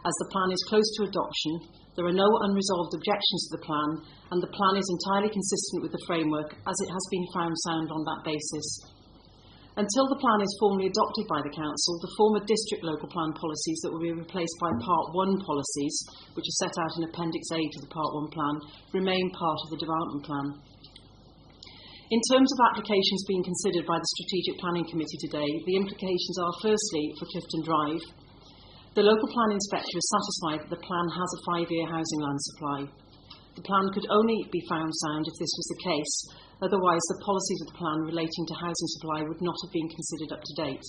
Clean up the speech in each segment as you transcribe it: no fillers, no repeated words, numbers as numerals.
As the plan is close to adoption, there are no unresolved objections to the plan, and the plan is entirely consistent with the framework as it has been found sound on that basis. Until the plan is formally adopted by the Council, the former district local plan policies that will be replaced by Part 1 policies, which are set out in Appendix A to the Part 1 plan, remain part of the development plan. In terms of applications being considered by the Strategic Planning Committee today, the implications are firstly for Clifton Drive. The local plan inspector is satisfied that the plan has a 5-year housing land supply. The plan could only be found sound if this was the case, otherwise the policies of the plan relating to housing supply would not have been considered up to date.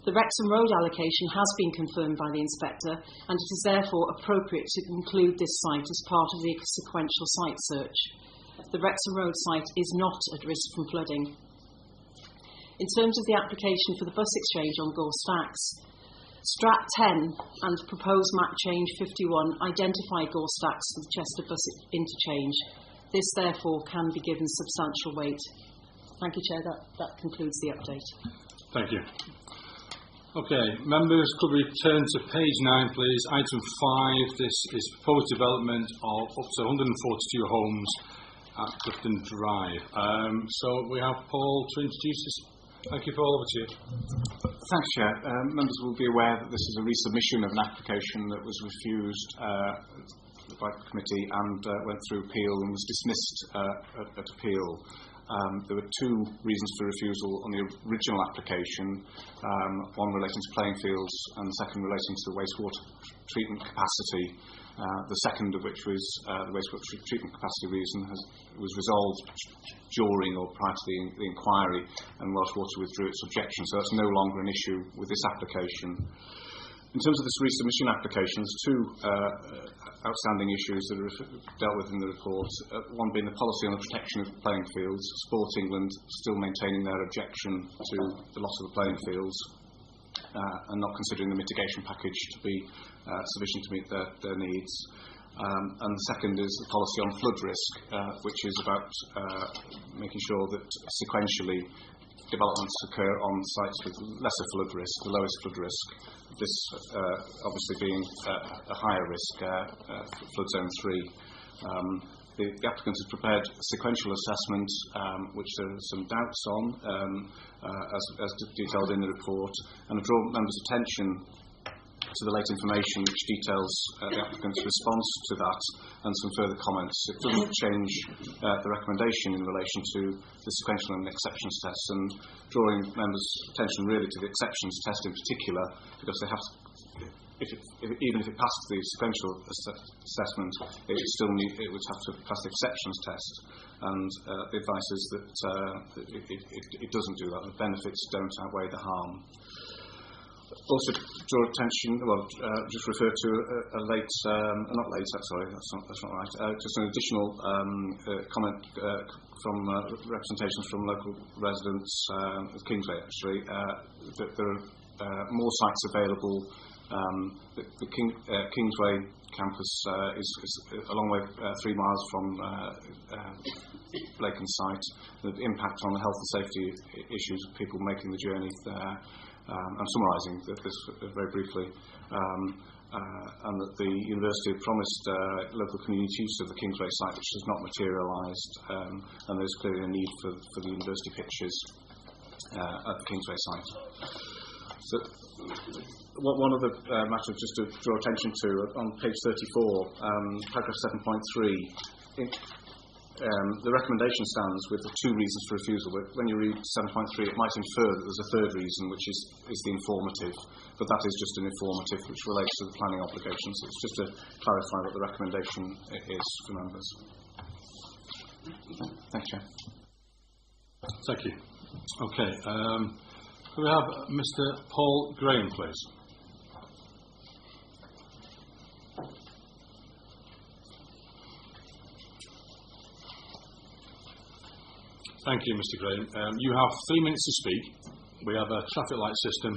The Wrexham Road allocation has been confirmed by the inspector, and it is therefore appropriate to include this site as part of the sequential site search. The Wrexham Road site is not at risk from flooding. In terms of the application for the bus exchange on Gore Stacks, Strat 10 and proposed map change 51 identify Gore Stacks for the Chester bus interchange. This, therefore, can be given substantial weight. Thank you, Chair. That concludes the update. Thank you. Okay, members, could we turn to page 9, please? Item 5. This is proposed development of up to 142 homes at Clifton Drive. So we have Paul to introduce this. Thank you, Paul. Over to you. Thanks, Chair. Members will be aware that this is a resubmission of an application that was refused by the committee and went through appeal and was dismissed at appeal. There were 2 reasons for refusal on the original application, one relating to playing fields and the second relating to the wastewater treatment capacity. The second of which was the wastewater treatment capacity reason was resolved during or prior to the inquiry, and Welsh Water withdrew its objection, so that's no longer an issue with this application. In terms of this resubmission application, there's 2 outstanding issues that are dealt with in the report. One being the policy on the protection of playing fields, Sport England still maintaining their objection to the loss of the playing fields, and not considering the mitigation package to be sufficient to meet their needs. And the second is the policy on flood risk, which is about making sure that sequentially developments occur on sites with lesser flood risk, the lowest flood risk, this obviously being a higher risk, flood zone 3. The applicant has prepared a sequential assessment, which there are some doubts on, as detailed in the report, and I draw members' attention to the late information which details the applicant's response to that and some further comments. It doesn't change the recommendation in relation to the sequential and exceptions tests, and drawing members' attention really to the exceptions test in particular, because they have to, even if it passed the sequential assessment, it would have to pass the exceptions test, and the advice is that it doesn't do that. The benefits don't outweigh the harm. Also, draw attention. Just refer to a late, not late. Sorry, that's not right. Just an additional comment from representations from local residents of Kingsway. Actually, that there are more sites available. The Kingsway campus is a long way, 3 miles from Blake and site. The impact on the health and safety issues of people making the journey there. I'm summarising this very briefly, and that the university had promised local community use of the Kingsway site, which has not materialised, and there's clearly a need for the university pitches at the Kingsway site. So, one other matter just to draw attention to, on page 34, paragraph 7.3, the recommendation stands with the 2 reasons for refusal, but when you read 7.3 it might infer that there's a third reason, which is the informative, but that is just an informative which relates to the planning obligations. It's just to clarify what the recommendation is for members. Thank you. Thank you. Okay, could we have Mr. Paul Graham, please? Thank you, Mr. Graham. You have 3 minutes to speak. We have a traffic light system.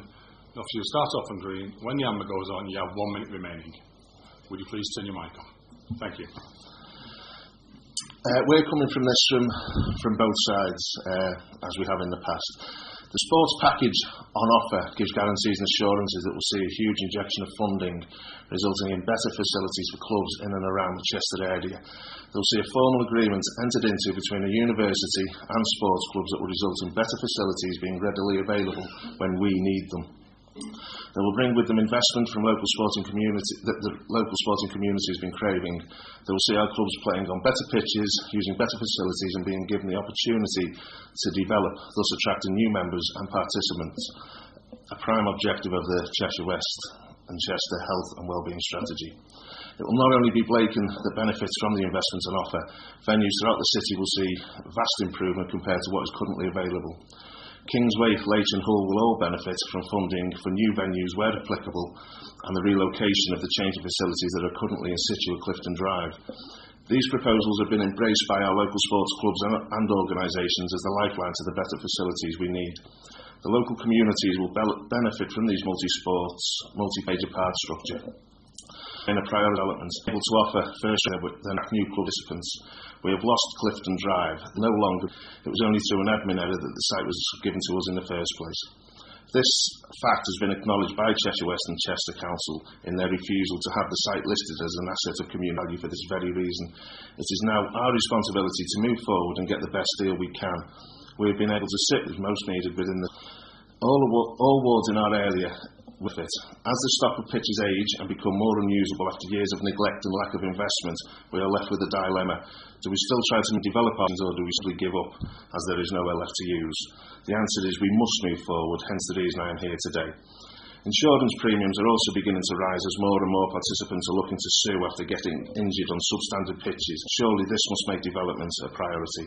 If you start off on green, when the amber goes on, you have 1 minute remaining. Would you please turn your mic on? Thank you. We're coming from this from both sides, as we have in the past. The sports package on offer gives guarantees and assurances that will see a huge injection of funding, resulting in better facilities for clubs in and around the Chester area. They will see a formal agreement entered into between a university and sports clubs that will result in better facilities being readily available when we need them. They will bring with them investment from local sporting community that the local sporting community has been craving. They will see our clubs playing on better pitches, using better facilities and being given the opportunity to develop, thus attracting new members and participants, a prime objective of the Cheshire West and Chester Health and Wellbeing Strategy. It will not only be Blacon that benefits from the investments on offer, venues throughout the city will see vast improvement compared to what is currently available. Kingsway, Leitch and Hull will all benefit from funding for new venues where applicable and the relocation of the change of facilities that are currently in situ at Clifton Drive. These proposals have been embraced by our local sports clubs and organisations as the lifeline to the better facilities we need. The local communities will benefit from these multi-sports, multi-major part structure. In a prior development, able to offer first with the new club participants. We have lost Clifton Drive. No longer. It was only through an admin error that the site was given to us in the first place. This fact has been acknowledged by Cheshire West and Chester Council in their refusal to have the site listed as an asset of communal value for this very reason. It is now our responsibility to move forward and get the best deal we can. We have been able to sit with most needed within all wards in our area with it. As the stock of pitches age and become more unusable after years of neglect and lack of investment, we are left with a dilemma. Do we still try to develop options or do we simply give up as there is nowhere left to use? The answer is we must move forward, hence the reason I am here today. Insurance premiums are also beginning to rise as more and more participants are looking to sue after getting injured on substandard pitches. Surely this must make development a priority.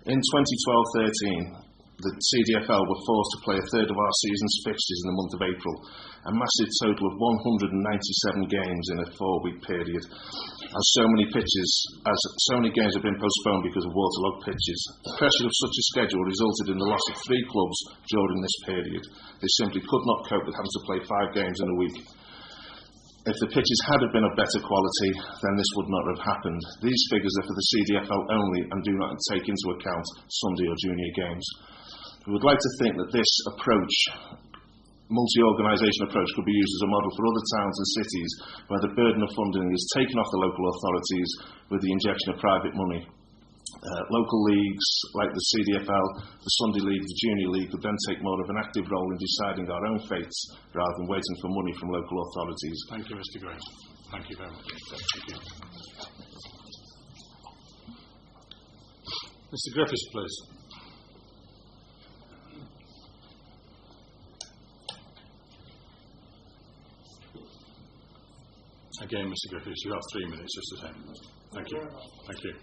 In 2012-13, the CDFL were forced to play a third of our season's fixtures in the month of April, a massive total of 197 games in a 4-week period, as so many games have been postponed because of waterlogged pitches. The pressure of such a schedule resulted in the loss of 3 clubs during this period. They simply could not cope with having to play 5 games in a week. If the pitches had been of better quality, then this would not have happened. These figures are for the CDFL only and do not take into account Sunday or junior games. We would like to think that this approach, multi-organisation approach, could be used as a model for other towns and cities where the burden of funding is taken off the local authorities with the injection of private money. Local leagues like the CDFL, the Sunday League, the Junior League would then take more of an active role in deciding our own fates rather than waiting for money from local authorities. Thank you, Mr. Graham. Thank you very much. Thank you. Mr. Griffiths, please. Again, Mr. Griffiths, you have 3 minutes just the same. Thank you. Thank you.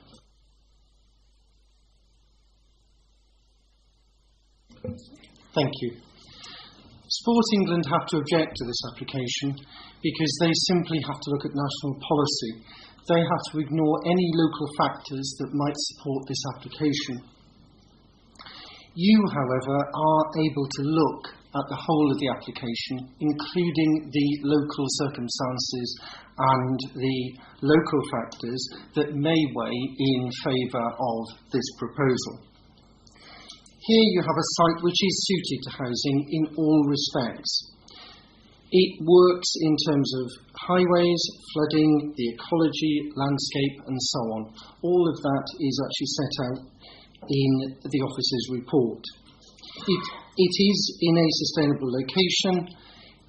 Thank you. Sport England have to object to this application because they simply have to look at national policy. They have to ignore any local factors that might support this application. You, however, are able to look at the whole of the application, including the local circumstances and the local factors that may weigh in favour of this proposal. Here you have a site which is suited to housing in all respects. It works in terms of highways, flooding, the ecology, landscape and so on. All of that is actually set out in the officer's report. It is in a sustainable location,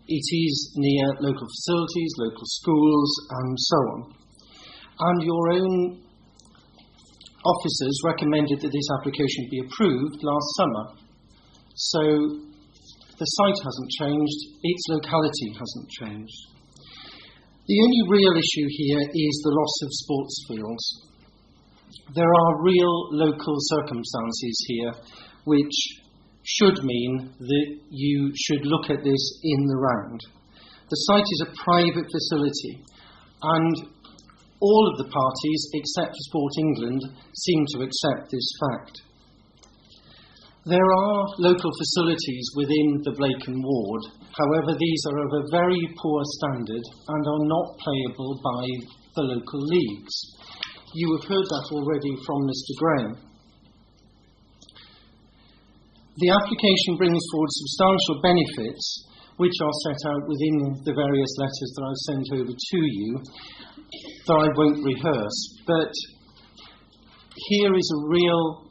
it is near local facilities, local schools and so on. And your own officers recommended that this application be approved last summer. So the site hasn't changed, its locality hasn't changed. The only real issue here is the loss of sports fields. There are real local circumstances here which should mean that you should look at this in the round. The site is a private facility and all of the parties, except for Sport England, seem to accept this fact. There are local facilities within the Blacon ward, however these are of a very poor standard and are not playable by the local leagues. You have heard that already from Mr. Graham. The application brings forward substantial benefits, which are set out within the various letters that I've sent over to you, that I won't rehearse. But here is a real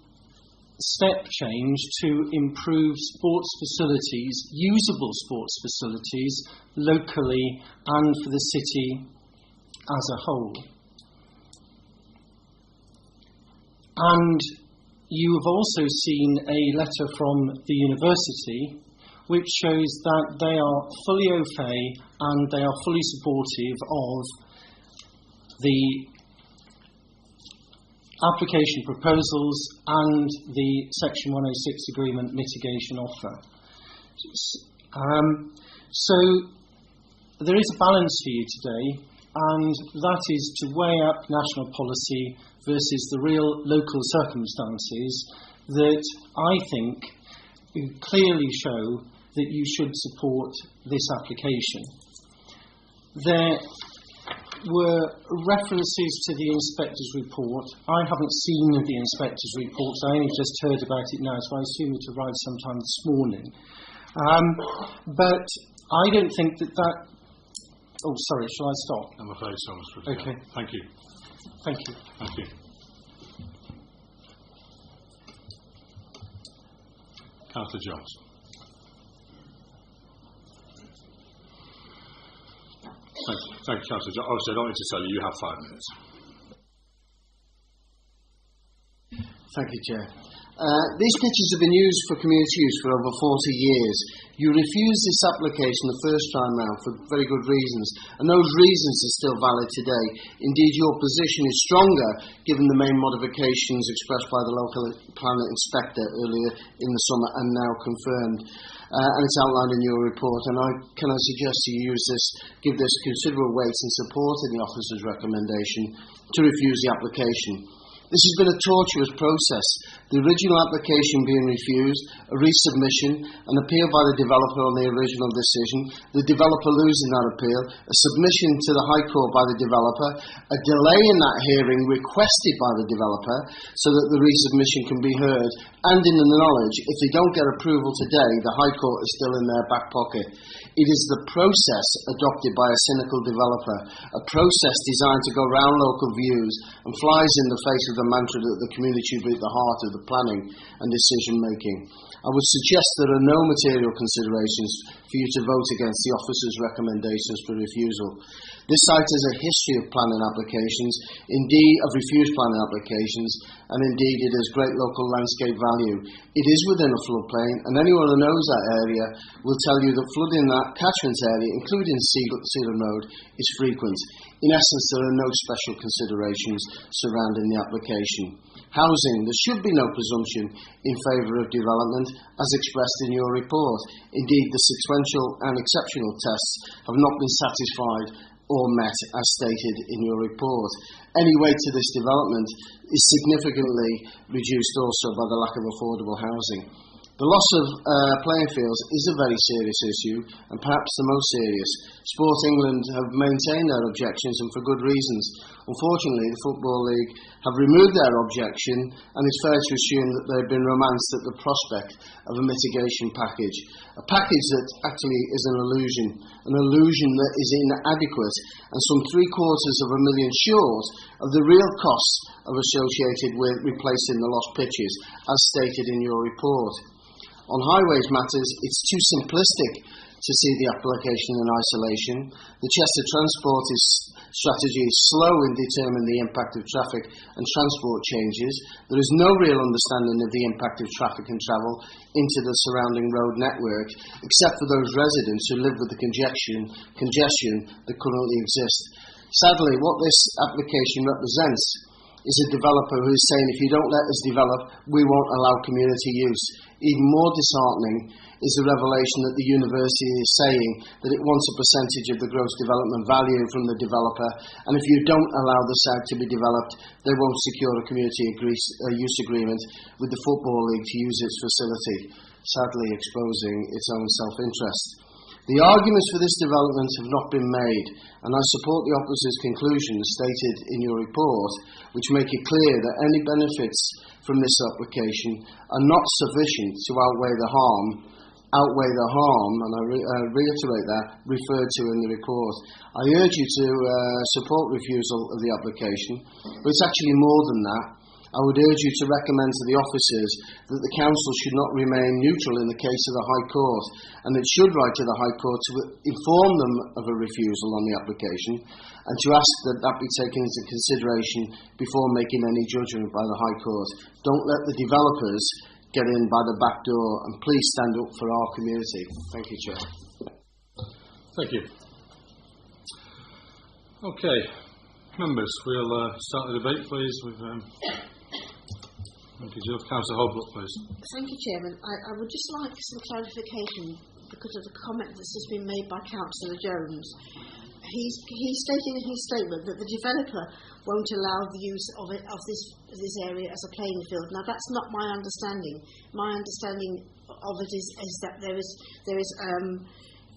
step change to improve sports facilities, usable sports facilities, locally and for the city as a whole. And you have also seen a letter from the university which shows that they are fully au fait and they are fully supportive of the application proposals and the Section 106 agreement mitigation offer. So there is a balance for you today, and that is to weigh up national policy versus the real local circumstances that I think clearly show that you should support this application. There were references to the inspector's report. I haven't seen the inspector's report, so I only just heard about it now, so I assume it arrived sometime this morning. But I don't think that... Oh, sorry, shall I stop? I'm afraid so, Mr. President. Okay. Thank you. Thank you. Thank you. Councillor Jones. Thank you, Councillor Jones. Obviously, I don't need to tell you, you have 5 minutes. Thank you, Chair. These pitches have been used for community use for over 40 years. You refused this application the first time round for very good reasons, and those reasons are still valid today. Indeed, your position is stronger given the main modifications expressed by the local planning inspector earlier in the summer and now confirmed. And it's outlined in your report, and I suggest you give this considerable weight in supporting the officer's recommendation to refuse the application. This has been a tortuous process, the original application being refused, a resubmission, an appeal by the developer on the original decision, the developer losing that appeal, a submission to the High Court by the developer, a delay in that hearing requested by the developer so that the resubmission can be heard, and in the knowledge, if they don't get approval today, the High Court is still in their back pocket. It is the process adopted by a cynical developer, a process designed to go round local views and flies in the face of the mantra that the community should be at the heart of the planning and decision making. I would suggest there are no material considerations for you to vote against the officer's recommendations for refusal. This site has a history of planning applications, indeed of refused planning applications, and indeed it has great local landscape value. It is within a floodplain, and anyone who knows that area will tell you that flooding in that catchment area, including Sealand Road, is frequent. In essence, there are no special considerations surrounding the application. Housing, there should be no presumption in favour of development, as expressed in your report. Indeed, the sequential and exceptional tests have not been satisfied or met as stated in your report. Any weight to this development is significantly reduced also by the lack of affordable housing. The loss of playing fields is a very serious issue, and perhaps the most serious. Sport England have maintained their objections, and for good reasons. Unfortunately, the Football League have removed their objection, and it's fair to assume that they've been romanced at the prospect of a mitigation package. A package that actually is an illusion that is inadequate, and some $750,000 short of the real costs associated with replacing the lost pitches, as stated in your report. On highways matters, it's too simplistic to see the application in isolation. The Chester Transport strategy is slow in determining the impact of traffic and transport changes. There is no real understanding of the impact of traffic and travel into the surrounding road network, except for those residents who live with the congestion that currently exists. Sadly, what this application represents is a developer who is saying, if you don't let us develop, we won't allow community use. Even more disheartening is the revelation that the university is saying that it wants a percentage of the gross development value from the developer, and if you don't allow the site to be developed, they won't secure a community use agreement with the Football League to use its facility, sadly exposing its own self-interest. The arguments for this development have not been made, and I support the officer's conclusions stated in your report, which make it clear that any benefits from this application are not sufficient to outweigh the harm, and I reiterate that, referred to in the report. I urge you to support refusal of the application, but it's actually more than that. I would urge you to recommend to the officers that the Council should not remain neutral in the case of the High Court, and it should write to the High Court to inform them of a refusal on the application, and to ask that that be taken into consideration before making any judgment by the High Court. Don't let the developers get in by the back door, and please stand up for our community. Thank you, Chair. Thank you. Okay, members, we'll start the debate, please, with Councillor Holbrook, please. Thank you, Chairman. I would just like some clarification because of the comment that's just been made by Councillor Jones. He's stating in his statement that the developer won't allow the use of this area as a playing field. Now, that's not my understanding. My understanding of it is that there is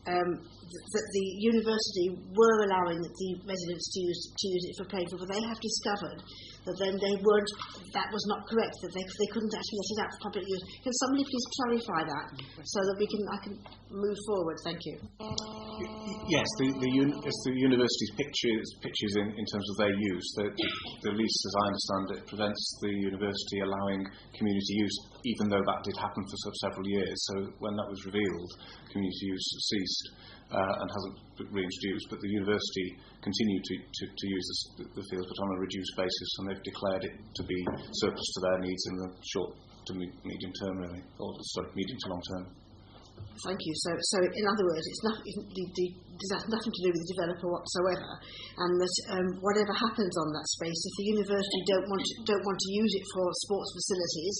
that the university were allowing the residents to use it for playing field, but they have discovered that then that was not correct, that they couldn't actually let it out for public use. Can somebody please clarify that so that I can move forward? Thank you. Yes, the university's pictures in terms of their use. The lease, as I understand it, prevents the university allowing community use, even though that did happen for several years. So when that was revealed, community use ceased and hasn't been reintroduced. But the university continued to use the fields, but on a reduced basis, and they've declared it to be surplus to their needs in the short to medium term, really, or medium to long term. Thank you. So in other words, it's nothing to do with the developer whatsoever, and that whatever happens on that space, if the university don't want to use it for sports facilities,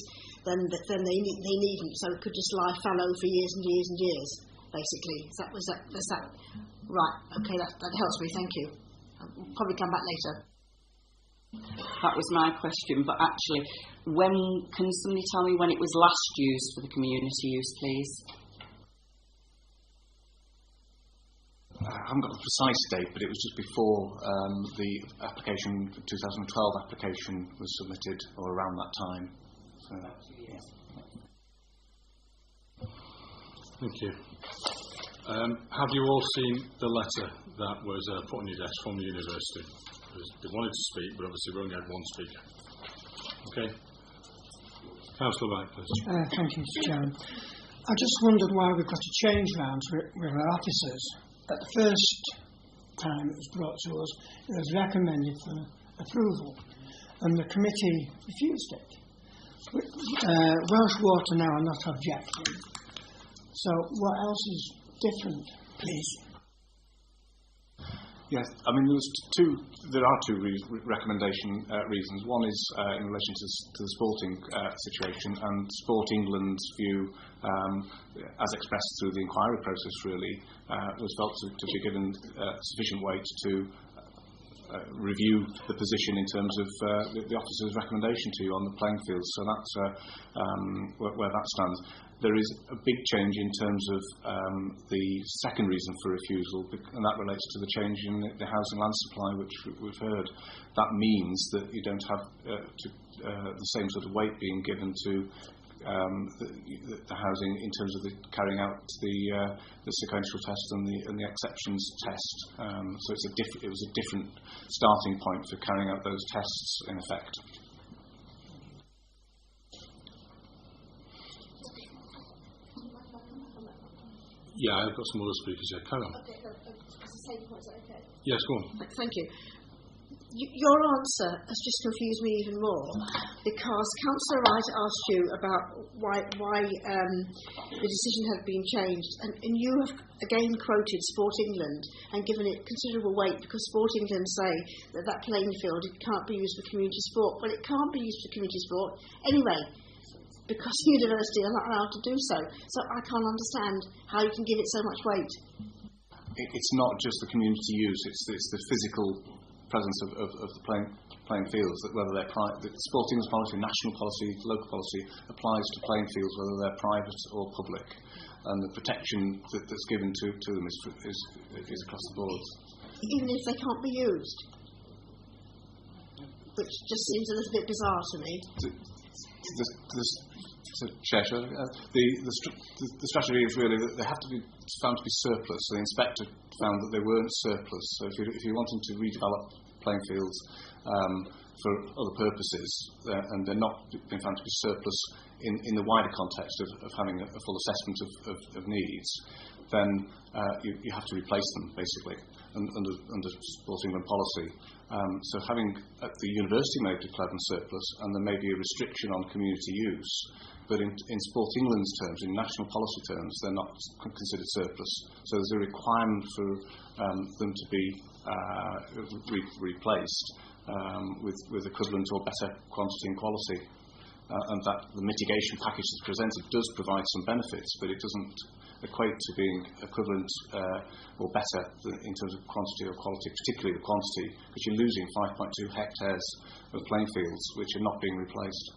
then they needn't. So it could just lie fallow for years and years and years, basically. Is that right? Okay, that helps me. Thank you. I'll probably come back later. That was my question, but actually, can somebody tell me when it was last used for the community use, please? I haven't got the precise date, but it was just before the application, the 2012 application was submitted, or around that time. So, yeah. Thank you. Have you all seen the letter that was put on your desk from the university? They wanted to speak, but obviously we only had one speaker. Okay. Councillor Wright, please. Thank you, Mr. Chairman. I just wondered why we've got to change round with our officers. At the first time it was brought to us, it was recommended for approval, and the committee refused it. Welsh Water now are not objecting. So what else is different, please? Yes, I mean there are two recommendation reasons. One is in relation to the sporting situation, and Sport England's view, as expressed through the inquiry process, really was felt to be given sufficient weight to review the position in terms of the officer's recommendation to you on the playing field. So that's where that stands. There is a big change in terms of the second reason for refusal, and that relates to the change in the housing land supply, which we've heard. That means that you don't have the same sort of weight being given to the housing in terms of carrying out the sequential test and the exceptions test. So it was a different starting point for carrying out those tests, in effect. Yeah, I've got some other speakers here. Carry on. Okay, it's the same point, is that okay? Yes, go on. Thank you. Your answer has just confused me even more, because Councillor Wright asked you about why the decision had been changed, and you have again quoted Sport England and given it considerable weight, because Sport England say that playing field, it can't be used for community sport. Well, it can't be used for community sport anyway, because the university are not allowed to do so. So I can't understand how you can give it so much weight. It's not just the community use, it's the physical presence of the playing fields, that whether they're the sporting policy, national policy, local policy applies to playing fields whether they're private or public, and the protection that's given to them is across the board. Even if they can't be used, which just seems a little bit bizarre to me. The strategy is really that they have to be found to be surplus. So the inspector found that they weren't surplus. So if you're wanting to redevelop playing fields for other purposes, and they're not being found to be surplus in the wider context of having a full assessment of needs, then you have to replace them basically under Sport England policy. So having the university may declare them surplus, and there may be a restriction on community use, but in Sport England's terms, in national policy terms, they're not considered surplus. So there's a requirement for them to be replaced with equivalent or better quantity and quality, and that the mitigation package that's presented does provide some benefits, but it doesn't equate to being equivalent or better in terms of quantity or quality, particularly the quantity, because you're losing 5.2 hectares of playing fields which are not being replaced.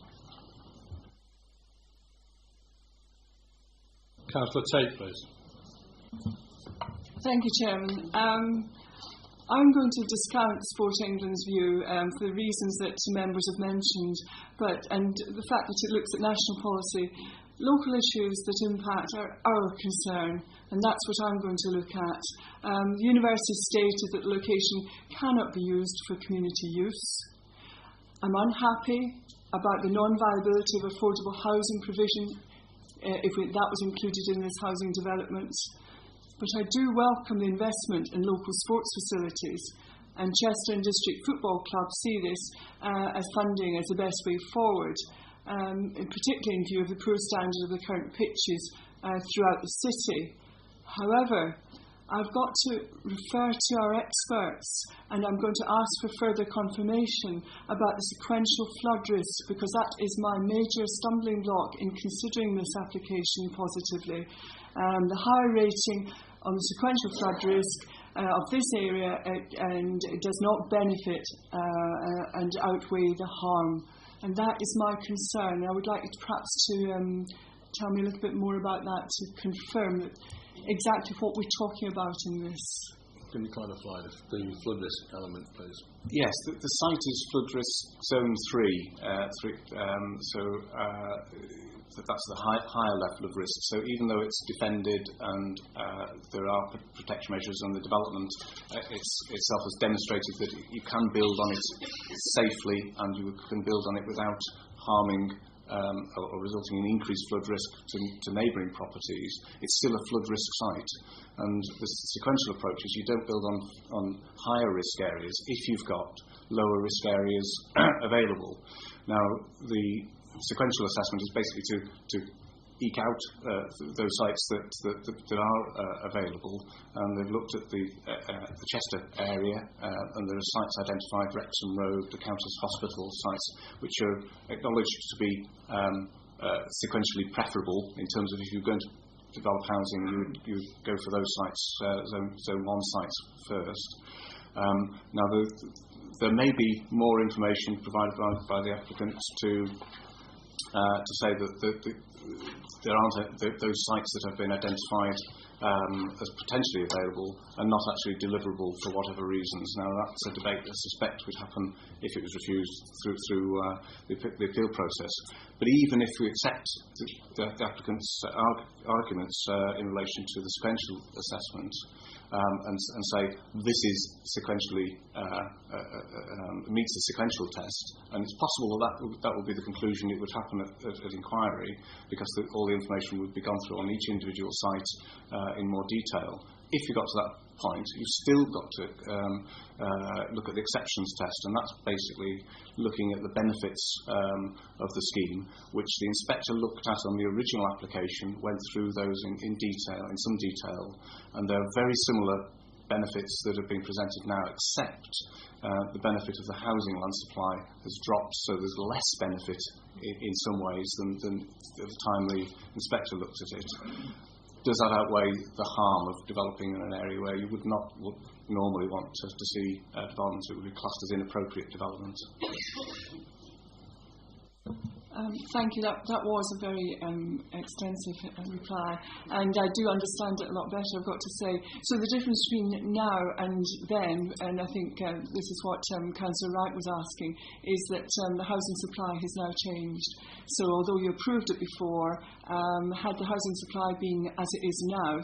Councillor Tate, please. Thank you, Chairman. I'm going to discount Sport England's view for the reasons that members have mentioned, and the fact that it looks at national policy. Local issues that impact are our concern, and that's what I'm going to look at. The university stated that the location cannot be used for community use. I'm unhappy about the non-viability of affordable housing provision, if that was included in this housing development. But I do welcome the investment in local sports facilities, and Chester and District Football Club see this as funding as the best way forward, particularly in view of the poor standard of the current pitches throughout the city. However, I've got to refer to our experts, and I'm going to ask for further confirmation about the sequential flood risk, because that is my major stumbling block in considering this application positively. The higher rating on the sequential flood risk of this area and it does not benefit and outweigh the harm. And that is my concern. I would like you to perhaps tell me a little bit more about that to confirm that exactly what we're talking about in this. Can you clarify the flood risk element, please? Yes, the site is flood risk zone 3, that's the higher level of risk. So even though it's defended and there are protection measures and the development itself has demonstrated that you can build on it safely and you can build on it without harming or resulting in increased flood risk to neighbouring properties, it's still a flood risk site. And the sequential approach is you don't build on higher risk areas if you've got lower risk areas available. Now, the sequential assessment is basically to eke out those sites that are available, and they've looked at the Chester area, and there are sites identified, Wrexham Road, the Countess Hospital sites, which are acknowledged to be sequentially preferable in terms of if you're going to develop housing, you would go for those sites, zone 1 sites first. Now, there may be more information provided by the applicants to say that there aren't those sites that have been identified as potentially available and not actually deliverable for whatever reasons. Now, that's a debate I suspect would happen if it was refused through the appeal process. But even if we accept the applicant's arguments in relation to the sequential assessment, and say this is sequentially meets the sequential test, and it's possible that will be the conclusion it would happen at inquiry, because all the information would be gone through on each individual site in more detail. If you got to that point, you've still got to look at the exceptions test, and that's basically looking at the benefits of the scheme, which the inspector looked at on the original application, went through those in some detail, and there are very similar benefits that have been presented now, except the benefit of the housing land supply has dropped, so there's less benefit in some ways than at the time the inspector looked at it. does that outweigh the harm of developing in an area where you would not normally want to see developments that would be classed as inappropriate development? Thank you. That was a very extensive reply, and I do understand it a lot better, I've got to say. So the difference between now and then, and I think this is what Councillor Wright was asking, is that the housing supply has now changed. So although you approved it before, had the housing supply been as it is now,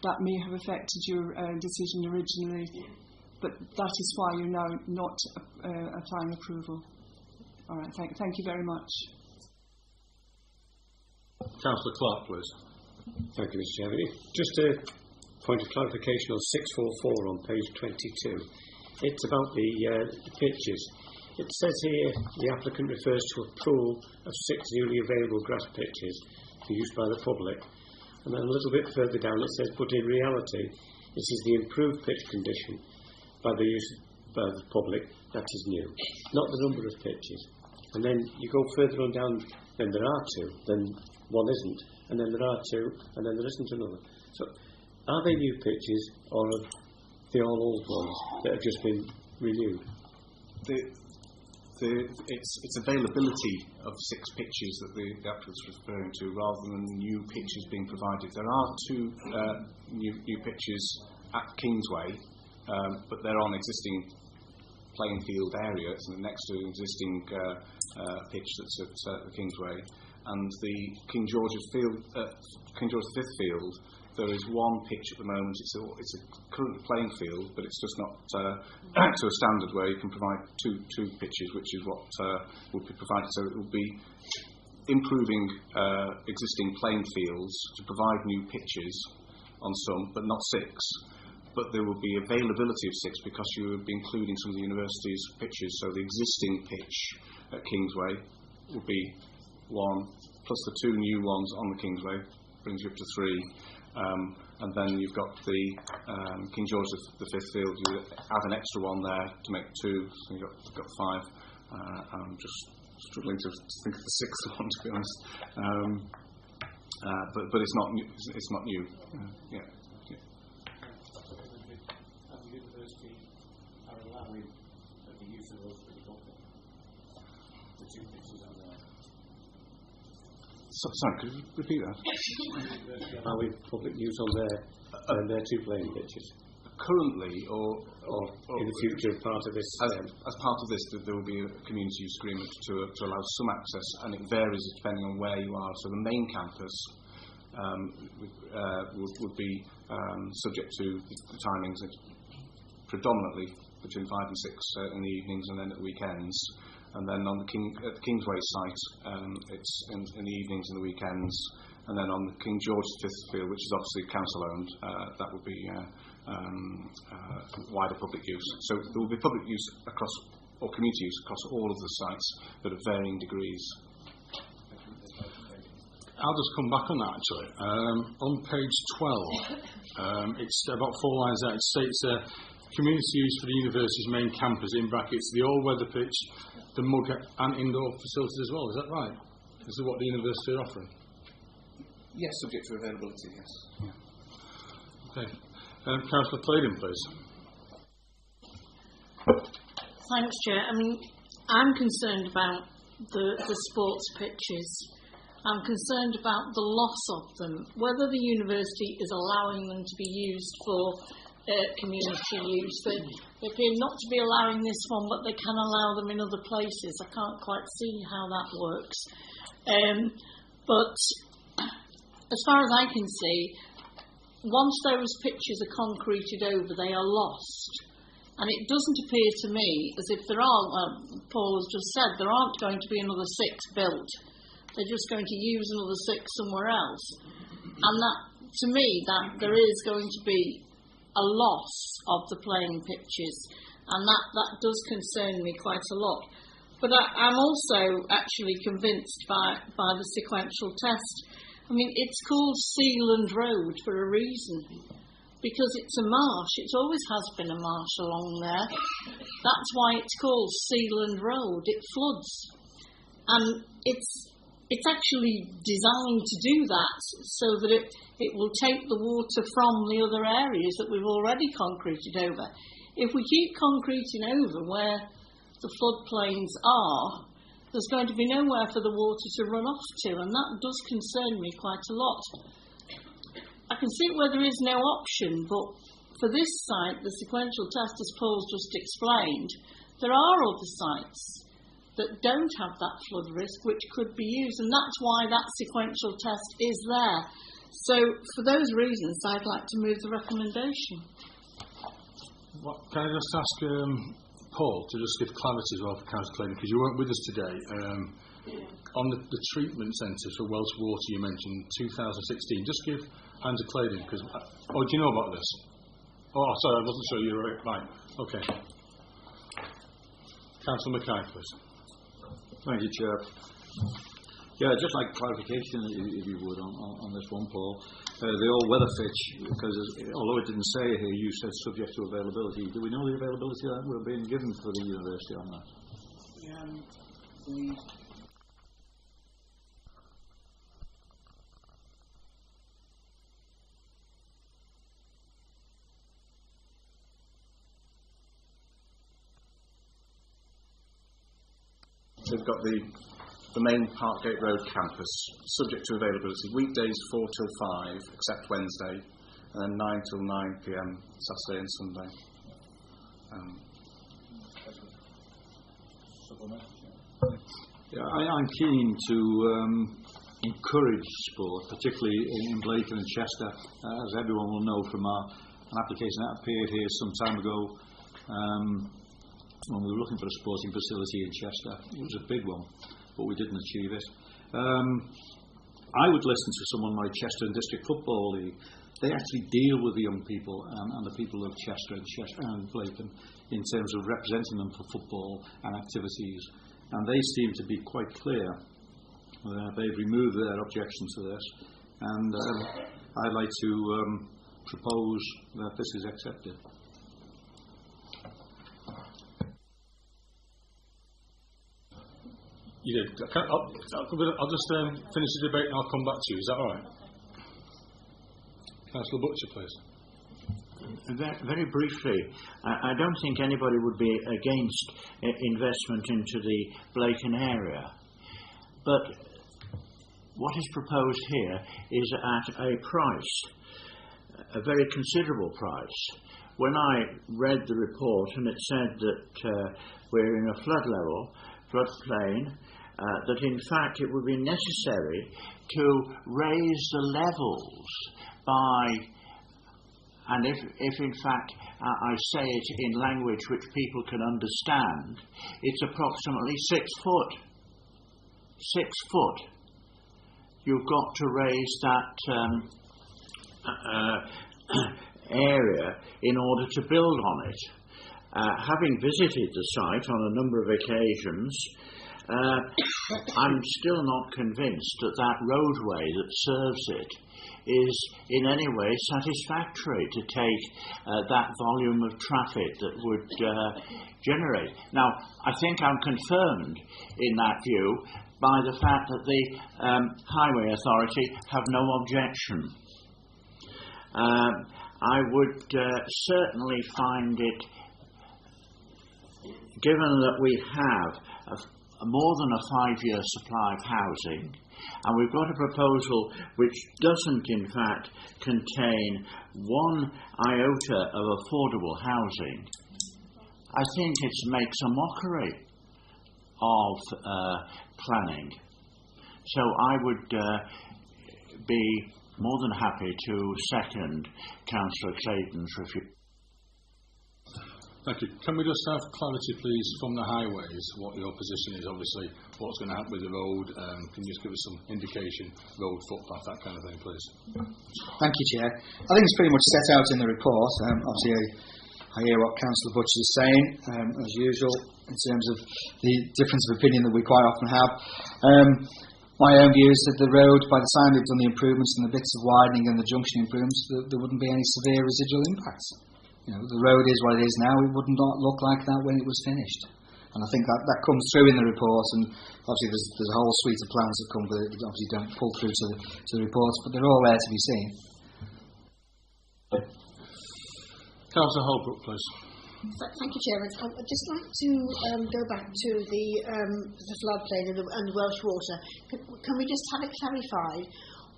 that may have affected your decision originally, but that is why you're now not applying approval. All right, thank you very much. Councillor Clark, please. Thank you, Mr. Chairman. Just a point of clarification on 644 on page 22. It's about the pitches. It says here the applicant refers to a pool of 6 newly available grass pitches for use by the public. And then a little bit further down it says, but in reality, this is the improved pitch condition by the use by the public that is new, not the number of pitches. And then you go further on down, then there are 2, then one isn't, and then there are 2, and then there isn't another. So, are they new pitches, or are they all old ones that have just been renewed? It's availability of 6 pitches that the applicant's referring to, rather than new pitches being provided. There are 2 new pitches at Kingsway, but they're on existing playing field area. It's next to an existing pitch that's at the Kingsway, and the King George's V field. There is one pitch at the moment. It's a current playing field, but it's just not to a standard where you can provide two pitches, which is what would be provided. So it will be improving existing playing fields to provide new pitches on some, but not 6. But there will be availability of 6 because you will be including some of the university's pitches. So the existing pitch at Kingsway will be 1, plus the 2 new ones on the Kingsway, brings you up to 3. And then you've got the King George V field. You add an extra one there to make 2, so you've got 5. I'm just struggling to think of the 6th one, to be honest. But it's not new. It's not new. Yeah. Sorry, could you repeat that? Are we public use on their 2 playing pitches? Currently, or in the future, part of this? As part of this, there will be a community use agreement to allow some access, and it varies depending on where you are. So the main campus would be subject to the timings. It's predominantly between 5 and 6 in the evenings, and then at the weekends. And then on at the Kingsway site, it's in the evenings and the weekends. And then on the King George V field, which is obviously council-owned, that would be wider public use. So there will be public use across, or community use across all of the sites, but at varying degrees. I'll just come back on that, actually. On page 12, it's about 4 lines out. It states community use for the university's main campus, in brackets, the all-weather pitch, the mug and indoor facilities as well. Is that right? This is what the university are offering? Yes, subject to availability, yes. Yeah. Okay. Councillor Claydon, please. Thanks, Chair. I mean, I'm concerned about the sports pitches. I'm concerned about the loss of them, whether the university is allowing them to be used for community use. They appear not to be allowing this one, but they can allow them in other places. I can't quite see how that works. But as far as I can see, once those pitches are concreted over, they are lost. And it doesn't appear to me as if there are, Paul has just said, there aren't going to be another 6 built. They're just going to use another 6 somewhere else. And that, to me, that there is going to be a loss of the playing pitches, and that does concern me quite a lot. But I'm also actually convinced by the sequential test. I mean, it's called Sealand Road for a reason, because it's a marsh. It always has been a marsh along there. That's why it's called Sealand Road. It floods, and it's it's actually designed to do that so that it will take the water from the other areas that we've already concreted over. If we keep concreting over where the floodplains are, there's going to be nowhere for the water to run off to, and that does concern me quite a lot. I can see where there is no option, but for this site, the sequential test, as Paul's just explained, there are other sites that don't have that flood risk which could be used, and that's why that sequential test is there. So for those reasons, I'd like to move the recommendation. Can I just ask Paul to just give clarity as well for Councillor Clayton, because you weren't with us today. On the treatment centre for Welsh Water you mentioned 2016, just give Councillor Clayton, because do you know about this? Oh, sorry, I wasn't sure you were right. Okay. Councillor Mackay, please. Thank you, Chair. Yeah, just like clarification, if you would, on this one, Paul. The all-weather fitch, because although it didn't say here, you said subject to availability. Do we know the availability that we're being given for the university on that? They've got the main Parkgate Road campus, subject to availability, weekdays 4 till 5, except Wednesday, and then 9 till 9 p.m, Saturday and Sunday. Yeah, I'm keen to encourage sport, particularly in Blacon and Chester, as everyone will know from an application that appeared here some time ago. When we were looking for a sporting facility in Chester. It was a big one, but we didn't achieve it. I would listen to someone like Chester and District Football League. They actually deal with the young people and the people of Chester and Blacon in terms of representing them for football and activities. And they seem to be quite clear. They've removed their objection to this. And I'd like to propose that this is accepted. You did. I'll just finish the debate and I'll come back to you. Is that all right? Councillor Butcher, please. Very briefly, I don't think anybody would be against investment into the Blacon area. But what is proposed here is at a price, a very considerable price. When I read the report and it said that we're in a floodplain, that in fact it would be necessary to raise the levels by, and if in fact I say it in language which people can understand, it's approximately 6 foot. 6 foot. You've got to raise that area in order to build on it. Having visited the site on a number of occasions, I'm still not convinced that that roadway that serves it is in any way satisfactory to take that volume of traffic that would generate. Now, I think I'm confirmed in that view by the fact that the Highway Authority have no objection. I would certainly find it, given that we have more than a 5-year supply of housing, and we've got a proposal which doesn't in fact contain one iota of affordable housing, I think it makes a mockery of planning. So I would be more than happy to second Councillor Clayton's refusal. Thank you. Can we just have clarity, please, from the highways, what your position is, obviously, what's going to happen with the road? Can you just give us some indication, road, footpath, that kind of thing, please? Thank you, Chair. I think it's pretty much set out in the report. Obviously, I hear what Councillor Butcher is saying, as usual, in terms of the difference of opinion that we quite often have. My own view is that the road, by the time they've done the improvements and the bits of widening and the junction improvements, there wouldn't be any severe residual impacts. You know, the road is what it is now. It would not look like that when it was finished. And I think that comes through in the report, and obviously there's a whole suite of plans that come with it that obviously don't pull through to the reports, but they're all there to be seen. Councillor Holbrook, please. Thank you, Chairman. I'd just like to go back to the floodplain and the Welsh water. Can we just have it clarified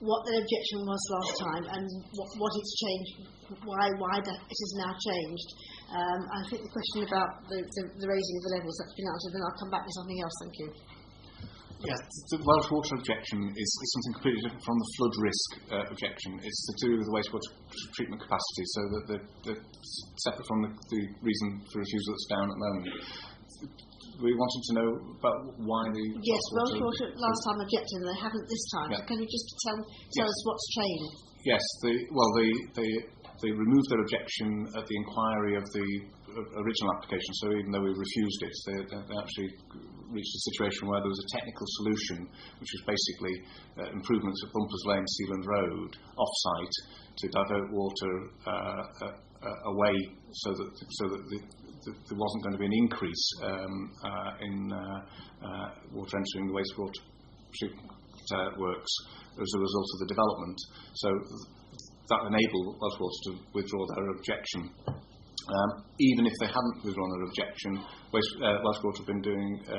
what the objection was last time and what it's changed, why that it has now changed? I think the question about the raising of the levels, that's been answered, and I'll come back to something else. Thank you. Yes, the Welsh water objection is something completely different from the flood risk objection. It's to do with the wastewater treatment capacity, so that they're separate from the reason for refusal that's down at the moment. We wanted to know about why the... Yes, Welsh water last time objected, and they haven't this time. Yeah. So can you just tell us what's changed? Yes, they removed their objection at the inquiry of the original application, so even though we refused it, they actually reached a situation where there was a technical solution, which was basically improvements at Bumpers Lane, Sealand Road, off-site, to divert water away so that there wasn't going to be an increase in water entering the wastewater treatment works as a result of the development. So that enabled Welsh Water to withdraw their objection. Even if they hadn't withdrawn their objection, Welsh Water have been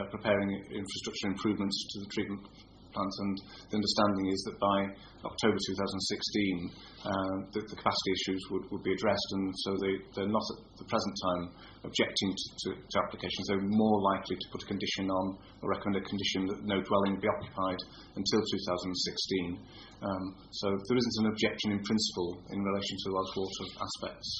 preparing infrastructure improvements to the treatment plants, and the understanding is that by October 2016 the capacity issues would be addressed, and so they're not at the present time objecting to applications. They're more likely to put a condition on, or recommend a condition that no dwelling be occupied until 2016. So there isn't an objection in principle in relation to the Welsh Water aspects.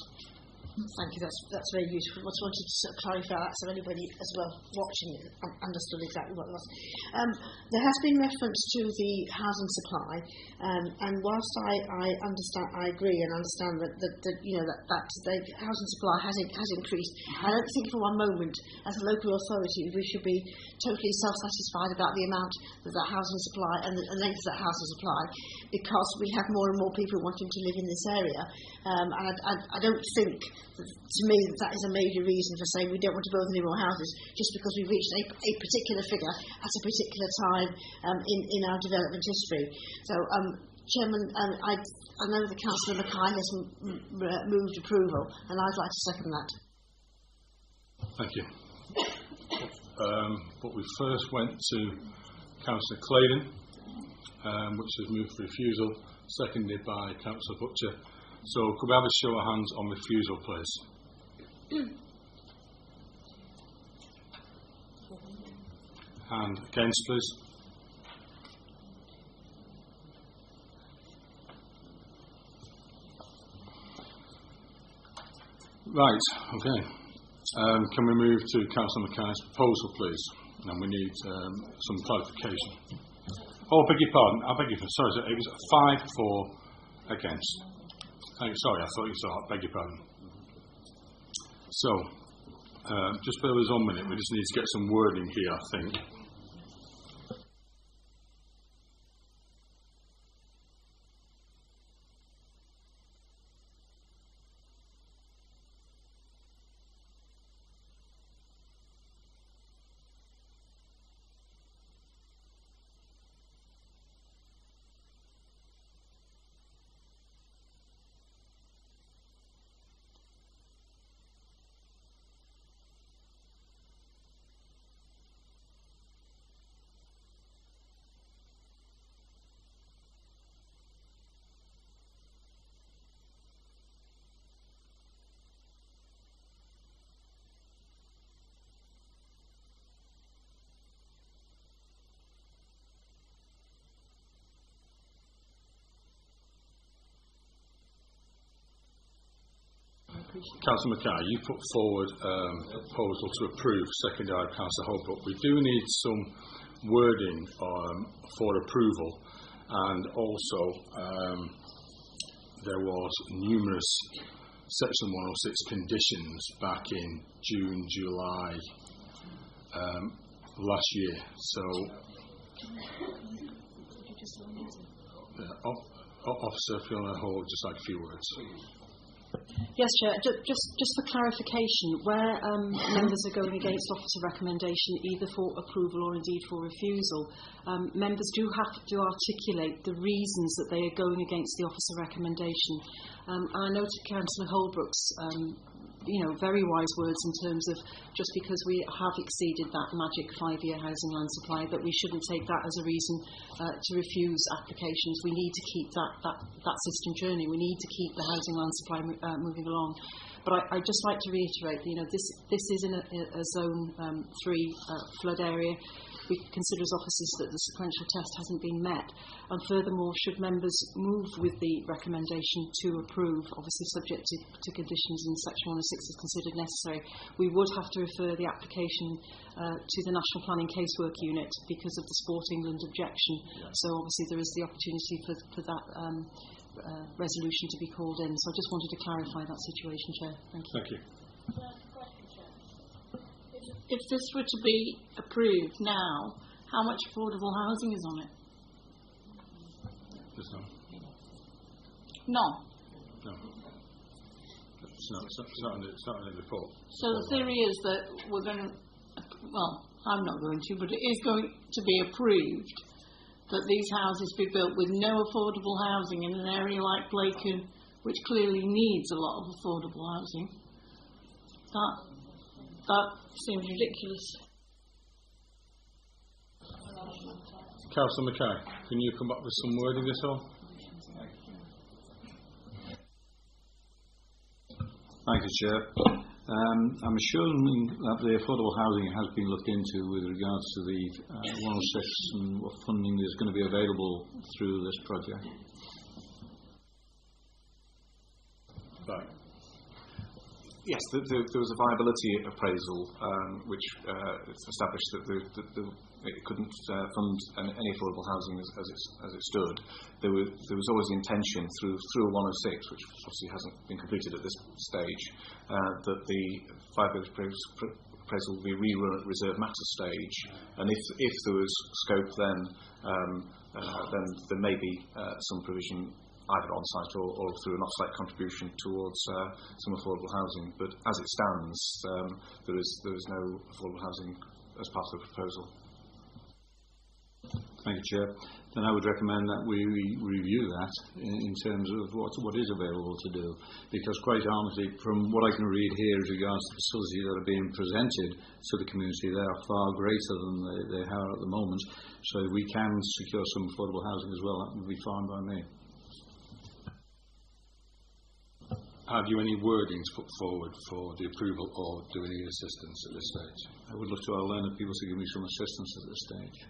Thank you, that's very useful. I just wanted to sort of clarify that so anybody as well watching it understood exactly what it was. There has been reference to the housing supply, and whilst I agree and understand that the housing supply has increased, I don't think for one moment as a local authority we should be totally self-satisfied about the amount of that housing supply and the length of that housing supply, because we have more and more people wanting to live in this area. I don't think, to me, that is a major reason for saying we don't want to build any more houses just because we've reached a particular figure at a particular time in our development history. So, Chairman, I know that Councillor Mackay has moved approval, and I'd like to second that. Thank you. But we first went to Councillor Clifton, which has moved for refusal, seconded by Councillor Butcher. So could we have a show of hands on refusal, please? And against, please. Right, okay. Can we move to Councillor Mackay's proposal, please? And we need some clarification. Oh, I beg your pardon. Sorry, it was 5-4 against. Sorry, I thought you saw it. Beg your pardon. So, just bear with us 1 minute. We just need to get some wording here, I think. Councillor Mackay, you put forward a proposal to approve, seconded by Councillor Holbrook. We do need some wording for approval, and also there was numerous Section 106 conditions back in June, July last year. So, Officer Fiona Hall, just like a few words. Yes, Chair. Just for clarification, where members are going against officer recommendation, either for approval or indeed for refusal, members do have to articulate the reasons that they are going against the officer recommendation. I noted Councillor Holbrook's very wise words in terms of just because we have exceeded that magic 5-year housing land supply, that we shouldn't take that as a reason to refuse applications. We need to keep that system journey. We need to keep the housing land supply moving along. But I'd just like to reiterate, this is in a Zone 3 flood area. We consider as officers that the sequential test hasn't been met, and furthermore, should members move with the recommendation to approve, obviously subject to conditions in section 106 as considered necessary, we would have to refer the application to the National Planning Casework Unit because of the Sport England objection. So obviously there is the opportunity for that resolution to be called in. So I just wanted to clarify that situation, Chair. Thank you. Thank you. If this were to be approved now, how much affordable housing is on it? There's none. None. No. It's not in the report. So the theory is that we're going to, well, I'm not going to, but it is going to be approved that these houses be built with no affordable housing in an area like Blacon, which clearly needs a lot of affordable housing. That seems ridiculous. Councillor Mackay, can you come up with some wording this all? Thank you, Chair. I'm assuming that the affordable housing has been looked into with regards to the 106 and what funding is going to be available through this project. Right. Yes, there was a viability appraisal which established that it couldn't fund any affordable housing as it stood. There was always the intention through a 106, which obviously hasn't been completed at this stage, that the viability appraisal will be rerun at reserve matter stage, and if there was scope then there may be some provision either on-site or through an off-site contribution towards some affordable housing. But as it stands, there is no affordable housing as part of the proposal. Thank you, Chair. Then I would recommend that we review that in terms of what is available to do, because quite honestly, from what I can read here as regards to the facilities that are being presented to the community, they are far greater than they are at the moment. So if we can secure some affordable housing as well, that would be fine by me. Have you any wordings put forward for the approval, or do we need assistance at this stage? I would look to our learned people to give me some assistance at this stage.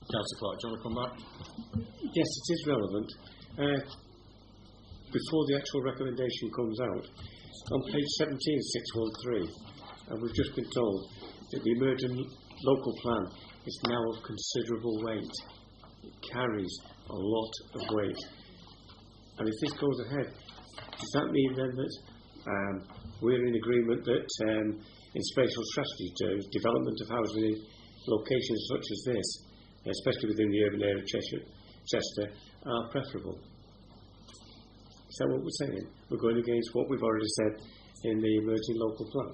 Councillor Clark, do you want to come back? Yes, it is relevant. Before the actual recommendation comes out, on page 17, 613, we've just been told that the emerging local plan is now of considerable weight. It carries a lot of weight. And if this goes ahead, does that mean then that we're in agreement that in spatial strategy development of housing in locations such as this, especially within the urban area of Chester, are preferable? Is that what we're saying? We're going against what we've already said in the emerging local plan?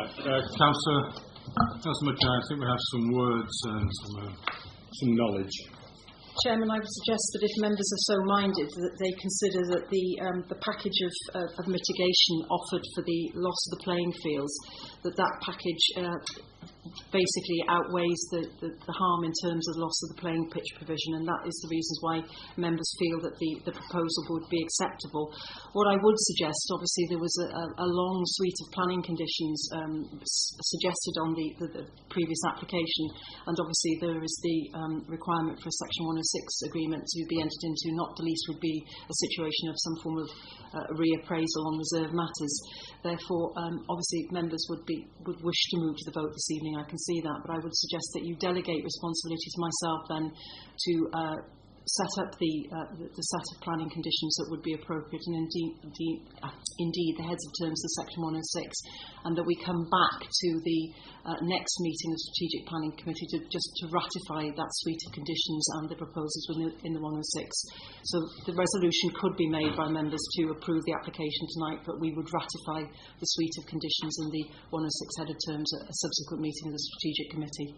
Right, Councillor McKay, I think we have some words and some knowledge. Chairman, I would suggest that if members are so minded that they consider that the package of mitigation offered for the loss of the playing fields, that package basically outweighs the harm in terms of loss of the playing pitch provision, and that is the reasons why members feel that the proposal would be acceptable. What I would suggest, obviously there was a long suite of planning conditions suggested on the previous application, and obviously there is the requirement for a Section 106 agreement to be entered into. Not the least would be a situation of some form of reappraisal on reserve matters. Therefore, obviously members would wish to move to the vote this evening. I can see that, but I would suggest that you delegate responsibility to myself then to set up the set of planning conditions that would be appropriate, and indeed the heads of terms of Section 106, and that we come back to the next meeting of the Strategic Planning Committee to ratify that suite of conditions and the proposals in the 106. So the resolution could be made by members to approve the application tonight, but we would ratify the suite of conditions in the 106 head of terms at a subsequent meeting of the Strategic Committee.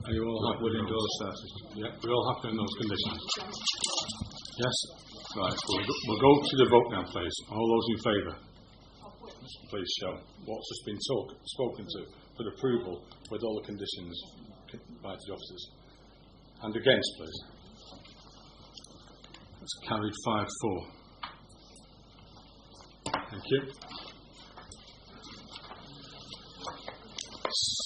Are you all happy with endorse that? Yeah, we're all happy in those conditions. Yes? Right, we'll go to the vote now, please. All those in favour, please show what's just been spoken to for approval with all the conditions by the officers. And against, please. That's carried 5-4. Thank you.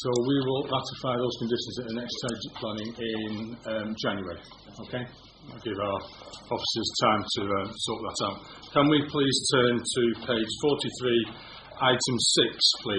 So we will ratify those conditions at the next strategic planning in January. Okay? I'll give our officers time to sort that out. Can we please turn to page 43, item 6, please?